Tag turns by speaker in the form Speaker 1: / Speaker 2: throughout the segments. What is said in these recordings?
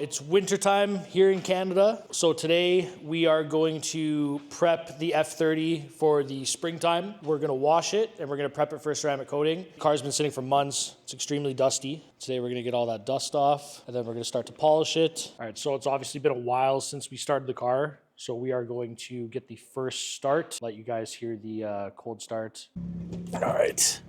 Speaker 1: it's wintertime here in Canada. So today we are going to prep the F30 for the springtime. We're gonna wash it and we're gonna prep it for a ceramic coating. The car's been sitting for months. It's extremely dusty. Today we're gonna get all that dust off and then we're gonna start to polish it. All right, so it's obviously been a while since we started the car. So we are going to get the first start. Let you guys hear the cold start. All right.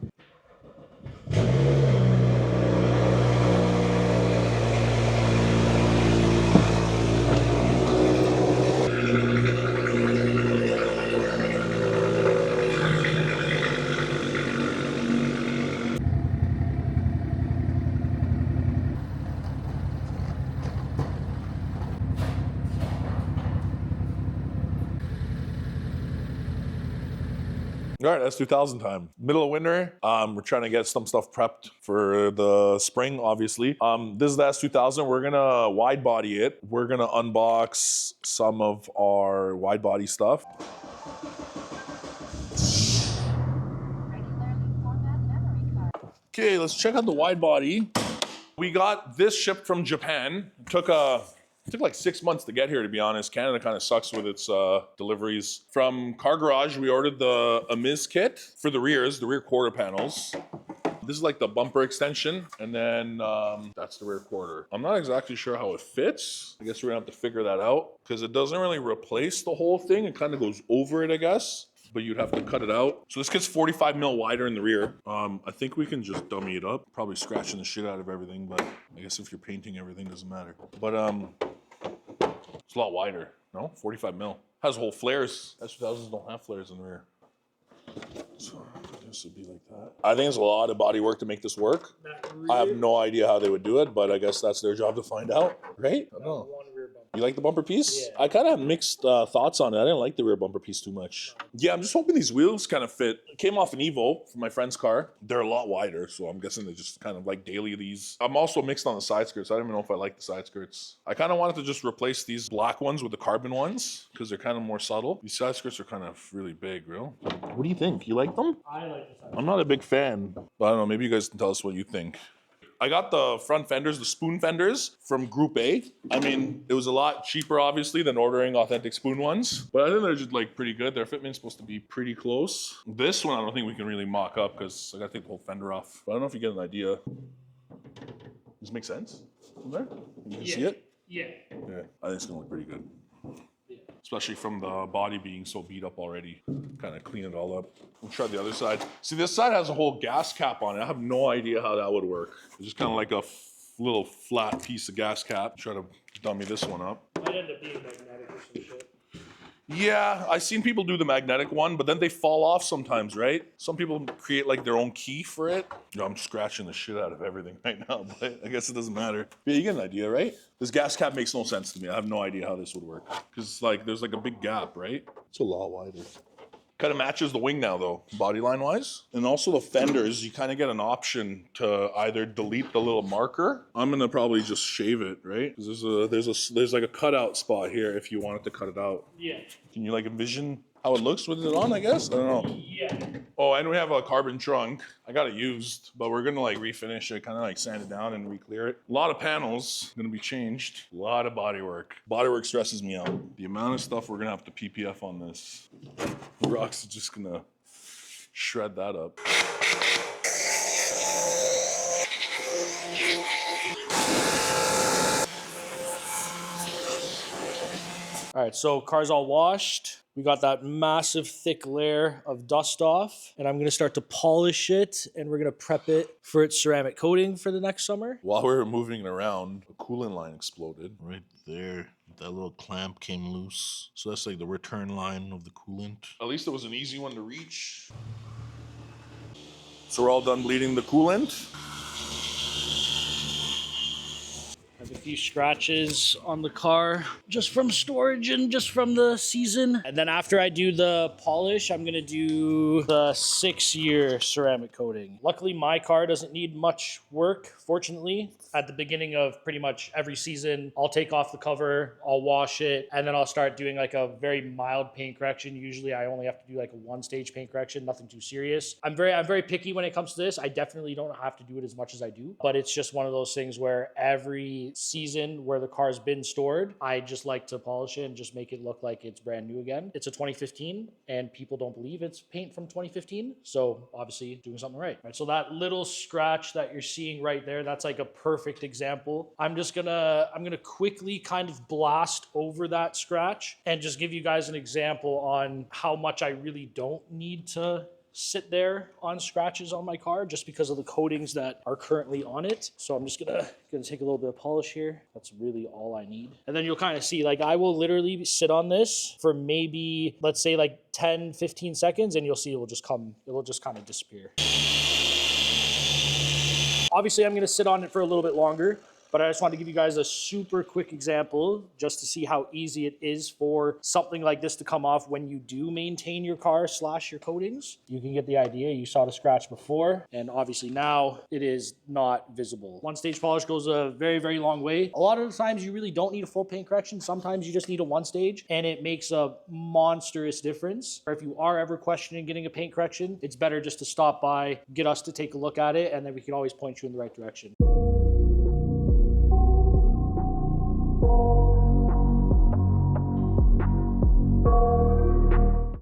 Speaker 2: All right, S2000 time. Middle of winter. We're trying to get some stuff prepped for the spring, obviously. This is the S2000. We're gonna wide body it. We're gonna unbox some of our wide body stuff. Okay, let's check out the wide body. We got this shipped from Japan. It took like 6 months to get here, to be honest. Canada kind of sucks with its deliveries. From Car Garage, we ordered the Amiz kit for the rears, the rear quarter panels. This is like the bumper extension, and then that's the rear quarter. I'm not exactly sure how it fits. I guess we're gonna have to figure that out because it doesn't really replace the whole thing. It kind of goes over it, I guess. But you'd have to cut it out. So this kit's 45 mil wider in the rear. I think we can just dummy it up. Probably scratching the shit out of everything, but I guess if you're painting everything, doesn't matter. But it's a lot wider, no? 45 mil. Has whole flares. S2000s don't have flares in the rear. So this would be like that. I think it's a lot of body work to make this work. I have no idea how they would do it, but I guess that's their job to find out, right? I don't know. You like the bumper piece? Yeah. I kind of have mixed thoughts on it. I didn't like the rear bumper piece too much. Yeah, I'm just hoping these wheels kind of fit. It came off an Evo from my friend's car. They're a lot wider, so I'm guessing they just kind of like daily these. I'm also mixed on the side skirts. I don't even know if I like the side skirts. I kind of wanted to just replace these black ones with the carbon ones because they're kind of more subtle. These side skirts are kind of really big, bro. What do you think? You like them?
Speaker 1: I like the side.
Speaker 2: I'm not a big fan, but I don't know. Maybe you guys can tell us what you think. I got the front fenders, the spoon fenders from Group A. I mean, it was a lot cheaper, obviously, than ordering authentic spoon ones. But I think they're just like pretty good. Their fitment's supposed to be pretty close. This one, I don't think we can really mock up because I got to take the whole fender off. But I don't know if you get an idea. Does this make sense from there? You can see it? Yeah. Yeah, I think it's going to look pretty good. Especially from the body being so beat up already. Kind of clean it all up. We'll try the other side. See, this side has a whole gas cap on it. I have no idea how that would work. It's just kind of like a little flat piece of gas cap. Try to dummy this one up.
Speaker 1: Might end up being magnetic or some shit.
Speaker 2: Yeah, I've seen people do the magnetic one, but then they fall off sometimes, right? Some people create like their own key for it. You know, I'm scratching the shit out of everything right now, but I guess it doesn't matter. Yeah, you get an idea, right? This gas cap makes no sense to me. I have no idea how this would work. Because like, there's like a big gap, right? It's a lot wider. Kind of matches the wing now though, body line wise. And also the fenders, you kind of get an option to either delete the little marker. I'm gonna probably just shave it, right? Because there's like a cutout spot here if you wanted to cut it out. Yeah. Can you like envision how it looks with it on, I guess? I don't know. Yeah. Oh, and we have a carbon trunk. I got it used, but we're gonna like refinish it, kind of like sand it down and re-clear it. A lot of panels gonna be changed. A lot of body work. Body work stresses me out. The amount of stuff we're gonna have to PPF on this. Rock's is just gonna shred that up.
Speaker 1: All right, so car's all washed. We got that massive thick layer of dust off, and I'm gonna start to polish it, and we're gonna prep it for its ceramic coating for the next summer.
Speaker 2: While we were moving it around, the coolant line exploded. Right there, that little clamp came loose. So that's like the return line of the coolant. At least it was an easy one to reach. So we're all done bleeding the coolant.
Speaker 1: Have a few scratches on the car just from storage and just from the season. And then after I do the polish, I'm gonna do the 6-year ceramic coating. Luckily, my car doesn't need much work, fortunately. At the beginning of pretty much every season, I'll take off the cover, I'll wash it, and then I'll start doing like a very mild paint correction. Usually I only have to do like a 1-stage paint correction, nothing too serious. I'm very picky when it comes to this. I definitely don't have to do it as much as I do, but it's just one of those things where every season where the car's been stored, I just like to polish it and just make it look like it's brand new again. It's a 2015 and people don't believe it's paint from 2015. So obviously doing something right. So that little scratch that you're seeing right there, that's like a perfect example. I'm gonna quickly kind of blast over that scratch and just give you guys an example on how much I really don't need to sit there on scratches on my car just because of the coatings that are currently on it. So I'm just gonna take a little bit of polish here. That's really all I need. And then you'll kind of see, like, I will literally sit on this for maybe, let's say like 10, 15 seconds, and you'll see it will just kind of disappear. Obviously, I'm gonna sit on it for a little bit longer, but I just wanted to give you guys a super quick example just to see how easy it is for something like this to come off when you do maintain your car / your coatings. You can get the idea. You saw the scratch before, and obviously now it is not visible. One stage polish goes a very, very long way. A lot of the times you really don't need a full paint correction. Sometimes you just need a one stage, and it makes a monstrous difference. Or if you are ever questioning getting a paint correction, it's better just to stop by, get us to take a look at it, and then we can always point you in the right direction.